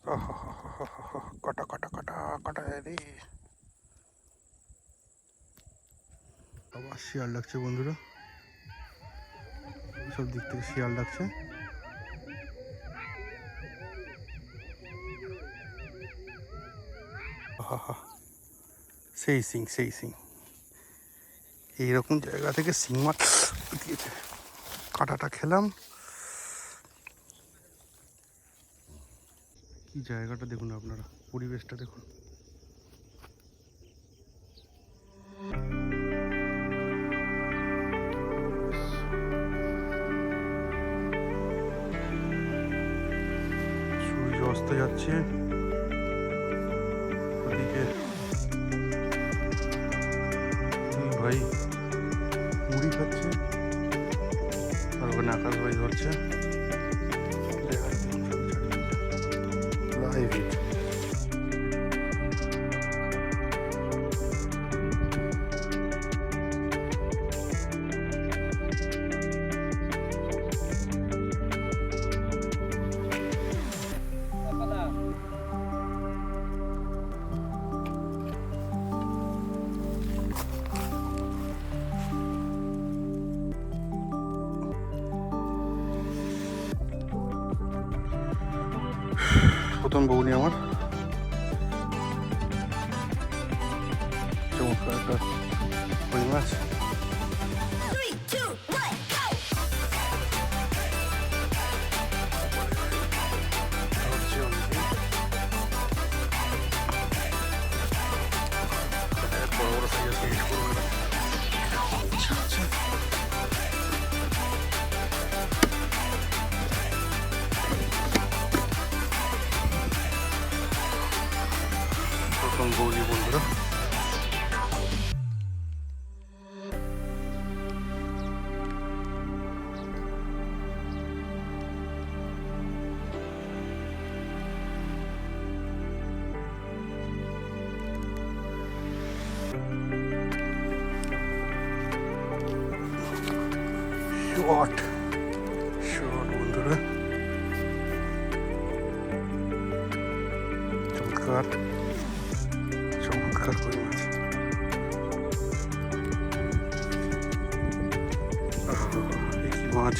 কাটা কাটা কাটা কাটা রে। আবার শিয়াল ডাকছে বন্ধুরা, সব দিক থেকে শিয়াল ডাকছে। সেই সিং সেই সিং, এইরকম জায়গা থেকে সিং মাছ দিয়েছে। কাঁটাটা খেলাম। কি জায়গাটা দেখুন আপনারা, পরিবেশটা দেখুন। সূর্য অস্ত যাচ্ছে, ওদিকে দুই ভাই মুড়ি খাচ্ছে, আর ওখানে আকাশ ভাই ধরছে। লাইভ ইট। প্রথম বউনি আমার, চমৎকার একটা কই মাছ। বড় বড় সাইজ আছে, আচ্ছা আচ্ছা। প্রথম বউনি বন্ধুরা। শর্ট শর্ট বন্ধুরা, চমৎকার চমৎকার কই মাছ। কি মাছ!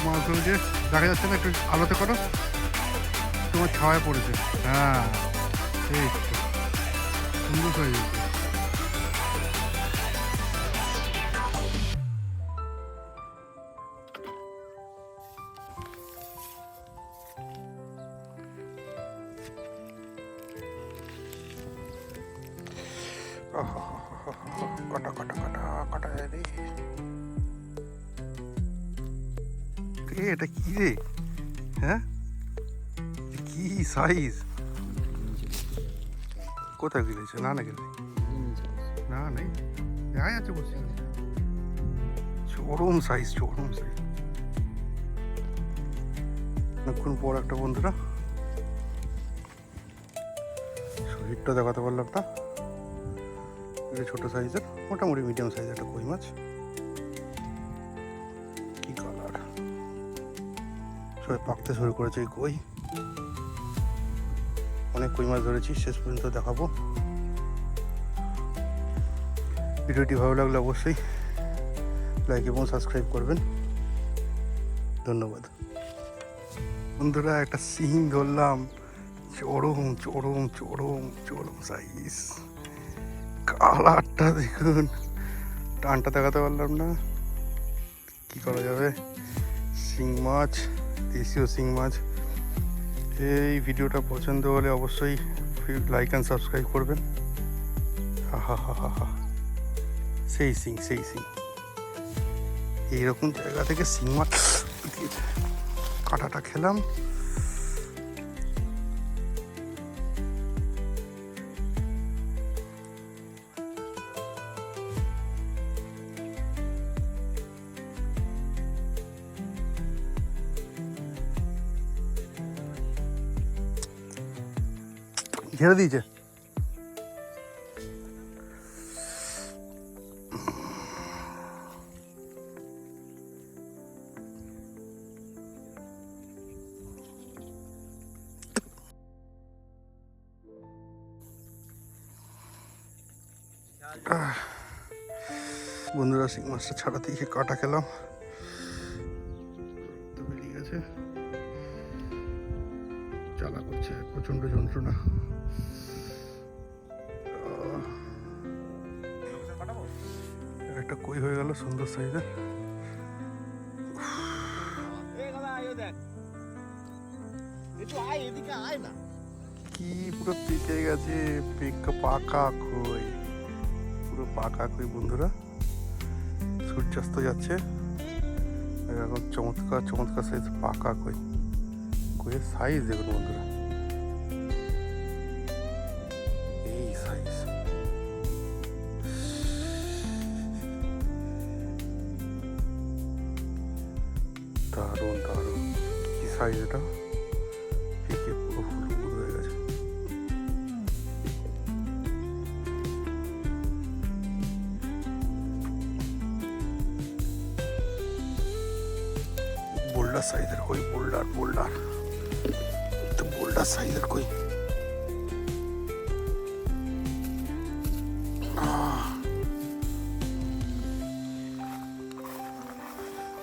মাছ ধরেছে, দেখা যাচ্ছে না, একটু আলোতে করো, তোমার ছায়া পড়েছে। হ্যাঁ ঠিক, সুন্দর হয়ে গেছে। কাটা কাটা কাটা কাটা রে। এটা কি রে? হ্যাঁ, কি সাইজ! কোথায় গেলেছে? না না গেলে না নেই, দেখা যাচ্ছে বলছি, চরম সাইজ চরম সাইজ। অনেকক্ষণ পর একটা বন্ধুরা, শরীরটা দেখাতে পারলাম না। এটা ছোট সাইজের, মোটামুটি মিডিয়াম সাইজের একটা কই মাছ। কি কালার! সবাই পাকতে শুরু করেছে এই কই। অনেক কই মাছ ধরেছি, শেষ পর্যন্ত দেখাবো। ভিডিওটি ভালো লাগলে অবশ্যই লাইক এবং সাবস্ক্রাইব করবেন। ধন্যবাদ বন্ধুরা। একটা শিং ধরলাম, চরম চরম চরম চরম সাইজ। কালারটা দেখুন, টানটা দেখাতে পারলাম না, কি করা যাবে। শিং মাছ, দেশীয় শিং মাছ। এই ভিডিওটা পছন্দ হলে অবশ্যই লাইক অ্যান্ড সাবস্ক্রাইব করবেন। হা হা হা হা হা, সেই শিং, সেই শিং। এইরকম জায়গা থেকে শিং মাছ কাঁটাটা খেলাম। ঝেড়ে দিয়েছে। বন্ধুরা, শিং মাছটা ছাড়াতে গিয়ে কাটা খেলাম, তো বেরিয়ে গেছে, জ্বালা করছে, প্রচন্ড যন্ত্রণা। একটা কই হয়ে গেল সুন্দর সাইজের। কি পুরো পেকে গেছে, পাকা কই, পুরো পাকা কই বন্ধুরা। সূর্যাস্ত যাচ্ছে, এখন চমৎকার চমৎকার সাইজ পাকা কই। কইয়ের সাইজ দেখুন বন্ধুরা, এই সাইজ। দারুণ দারুণ, কি সাইজ এটা, পেকে পুরো ফুল ফুল হয়ে গেছে। বোল্ডার সাইজের কই, বোল্ডার বোল্ডার, তো বোল্ডার সাইজের কই।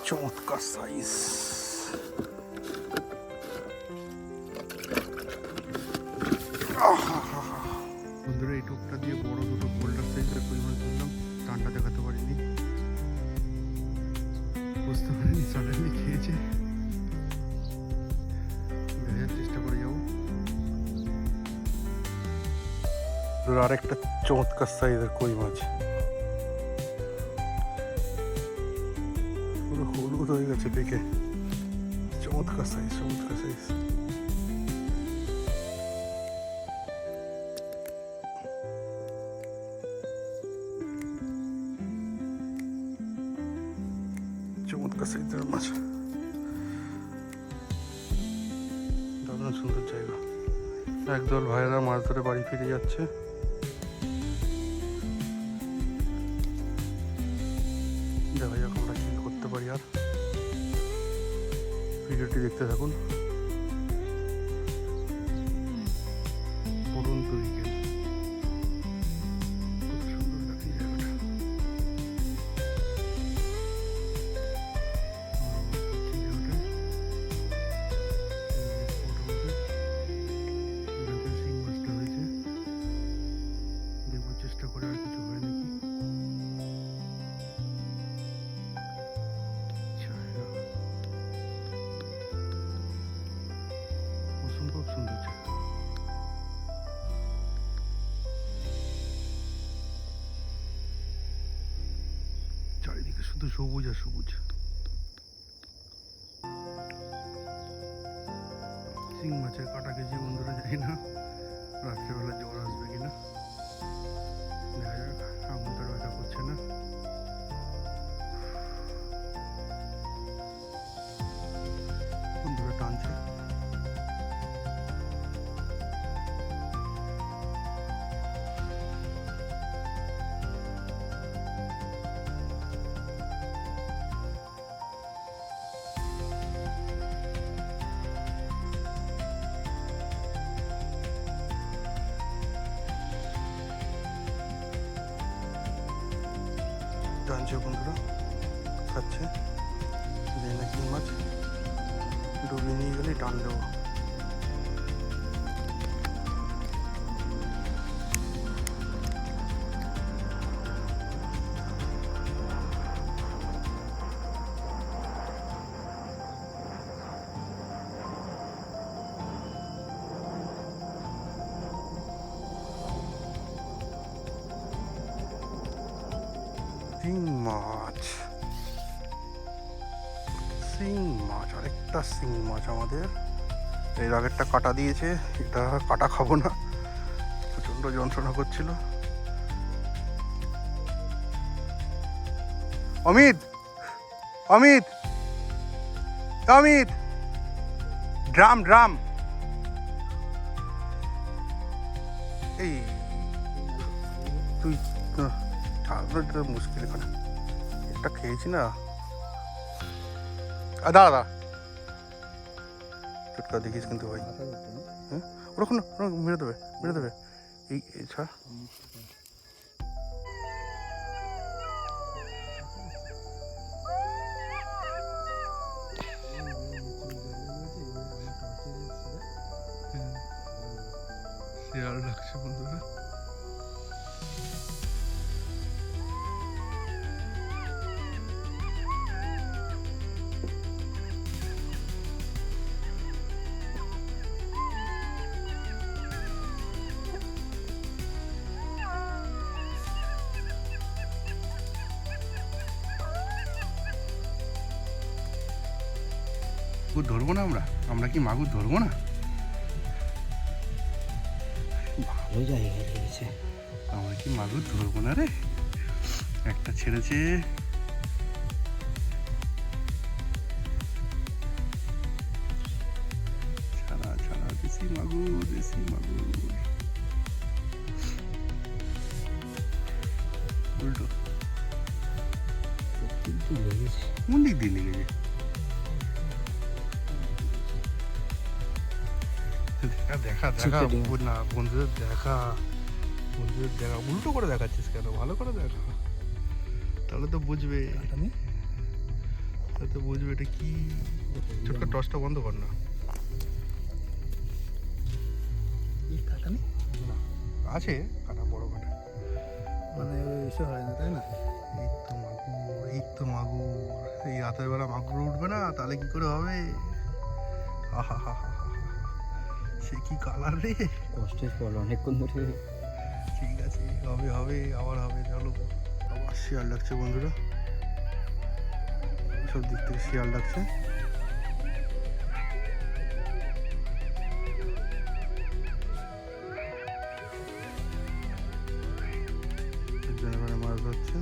চমৎকার সাইজ। বন্ধুরা, এই টোপটা দিয়ে বড় দুটো বোল্ডার সাইজের কই মাছ ধরলাম, টানটা দেখাতে পারিনি, বুঝতে পারিনি, সাডেনলি খেয়েছে। দেখার চেষ্টা করে যাবো। আরেকটা চমৎকার সাইজের কই মাছ, পুরো হলুদ হয়ে গেছে পেকে, চমৎকার সাইজ, চমৎকার সাইজ। চমৎকার সাইজের মাছ, দারুণ সুন্দর জায়গা। একদল ভাইয়েরা মাছ ধরে বাড়ি ফিরে যাচ্ছে। দেখা যাক আমরা কি করতে পারি। আর ভিডিওটি দেখতে থাকুন। পড়ন্ত বিকেল, কত সুন্দর লাগছে জায়গাটা। শিং মাছটা হয়েছে, দেখবো চেষ্টা করে আর কিছু হয় নাকি। অসম্ভব সুন্দর জায়গা। চারিদিকে শুধু সবুজ আর সবুজ। শিং মাছের কাটা কেজি বন্ধুরা, যাই না রাত্রেবেলা জ্বর আসবে কিনা, দেখা যাক। আগুন তো ব্যথা করছে না। বন্ধুরা টানছে, টানছে বন্ধুরা, খাচ্ছে। দেখি না কি মাছ, ডুবিয়ে নিয়ে গেলেই টান দেবো। শিং মাছ, শিং মাছ, আরেকটা শিং মাছ আমাদের। এর আগেরটা কাটা দিয়েছে, এটা কাটা খাবো না, প্রচণ্ড যন্ত্রণা করছিল। অমিত, অমিত, অমিত, ড্রাম ড্রাম, এই তুই ছাড়ানো মুশকিল এখানে, একটা খেয়েছি না। দাঁড়া দাঁড়া, চুটকা দেখিস কিন্তু ভাই। হ্যাঁ ওরকম মেরে দেবে, মেরে দেবে। এই ছাড়, শিয়াল লাগছে বন্ধুরা। মাগুর ধরবো না আমরা? আমরা কি মাগুর ধরবো না? ভালো জায়গায় লেগেছে। আমরা কি মাগুর ধরবো না রে? একটা ছেড়েছে, ছাড়া ছাড়া, দেশি মাগুর, দেশি মাগুর। উল্টো কিন্তু লেগেছে। কোন দিক দিয়ে লেগেছে? দেখা দেখা দেখা না বন্ধুদের, দেখা বন্ধুদের দেখা। উল্টো করে দেখাচ্ছিস কেন? ভালো করে দেখা, তাহলে তো বুঝবে, তাহলে তো বুঝবে এটা কি। ছোট্ট টসটা বন্ধ কর না। আছে কাটা, বড় কাটা, মানে এসে হয় না, তাই না? এই তো মাগুর, এই তো মাগুর। এই রাতের বেলা মাগুর উঠবে না তাহলে কি করে হবে? আহা হা হা, সে কি কালার রে! কষ্টের ফল, অনেকক্ষণ ধরে। ঠিক আছে, হবে হবে, আবার হবে। চলো, আবার শিয়াল ডাকছে বন্ধুরা, সব দিক থেকে শিয়াল ডাকছে। একজন এবারে মাছ ধরছে।